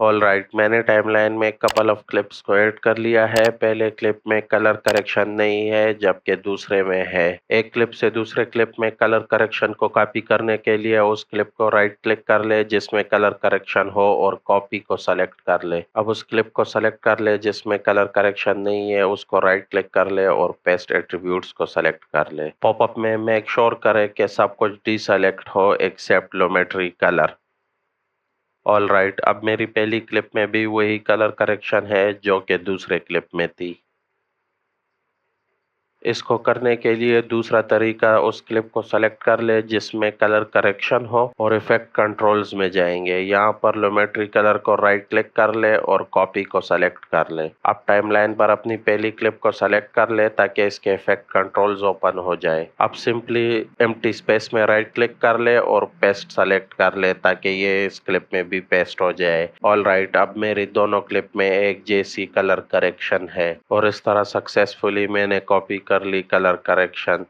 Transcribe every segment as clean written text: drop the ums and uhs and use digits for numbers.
Alright, मैंने timeline में couple of clips को ऐड कर लिया है। पहले क्लिप में कलर करेक्शन नहीं है, जबकि दूसरे में है। एक क्लिप से दूसरे क्लिप में कलर करेक्शन को कॉपी करने के लिए उस क्लिप को राइट क्लिक कर ले जिसमें कलर करेक्शन हो और कॉपी को सेलेक्ट कर ले। अब उस क्लिप को सेलेक्ट कर ले जिसमें कलर करेक्शन नहीं है, उसको राइट क्लिक कर ले और पेस्ट एट्रीब्यूट्स को सेलेक्ट कर ले। पॉपअप में मेक श्योर करें कि सब कुछ डीसेलेक्ट हो एक्सेप्ट लोमेट्री कलर। ऑलराइट, अब मेरी पहली क्लिप में भी वही कलर करेक्शन है जो कि दूसरे क्लिप में थी। इसको करने के लिए दूसरा तरीका, उस क्लिप को सेलेक्ट कर ले जिसमें कलर करेक्शन हो और इफेक्ट कंट्रोल्स में जाएंगे। यहाँ पर लोमेट्री कलर को राइट क्लिक कर ले और कॉपी को सेलेक्ट कर ले। अब टाइमलाइन पर अपनी पहली क्लिप को सेलेक्ट कर ले ताकि इसके इफेक्ट कंट्रोल्स ओपन हो जाए। अब सिंपली एम्प्टी स्पेस में राइट क्लिक कर ले और पेस्ट सेलेक्ट कर ले ताकि ये इस क्लिप में भी पेस्ट हो जाए। ऑलराइट, अब मेरी दोनों क्लिप में एक जैसी कलर करेक्शन है और इस तरह सक्सेसफुली मैंने कॉपी कर ली कलर करेक्शन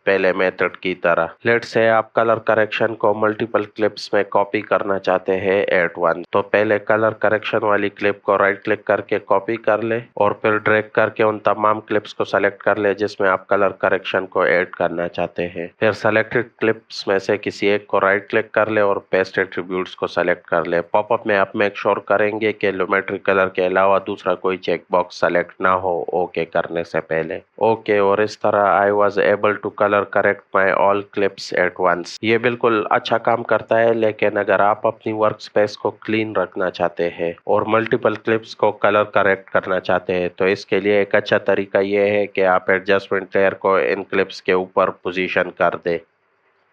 पहले मेथड की तरह। लेट्स से आप कलर करेक्शन को मल्टीपल क्लिप्स में कॉपी करना चाहते हैं एट वन, तो पहले कलर करेक्शन वाली क्लिप को राइट क्लिक करके कॉपी कर ले और फिर ड्रैग करके उन तमाम क्लिप्स को सेलेक्ट कर ले जिसमें आप कलर करेक्शन को ऐड करना चाहते हैं। फिर सेलेक्टेड क्लिप्स में से किसी एक को राइट क्लिक कर ले और पेस्ट एट्रीब्यूट्स को सेलेक्ट कर ले। पॉपअप में आप मेक श्योर करेंगे कि लोमेट्री कलर के अलावा दूसरा कोई चेक बॉक्स सेलेक्ट ना हो ओके करने से पहले। ओके, और इस तरह I was able to colour correct my all clips at once. ये बिल्कुल अच्छा काम करता है, लेकिन अगर आप अपनी वर्क स्पेस को क्लीन रखना चाहते हैं और मल्टीपल क्लिप्स को कलर करेक्ट करना चाहते हैं तो इसके लिए एक अच्छा तरीका ये है कि आप एडजस्टमेंट लेयर को इन क्लिप्स के ऊपर पोजीशन कर दे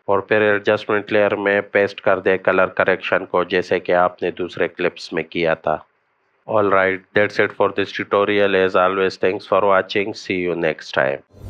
और फिर एडजस्टमेंट लेयर में पेस्ट कर दे कलर करेक्शन को, जैसे कि आपने दूसरे क्लिप्स में किया था। Alright, that's it for this tutorial. As always, thanks for watching. See you next time.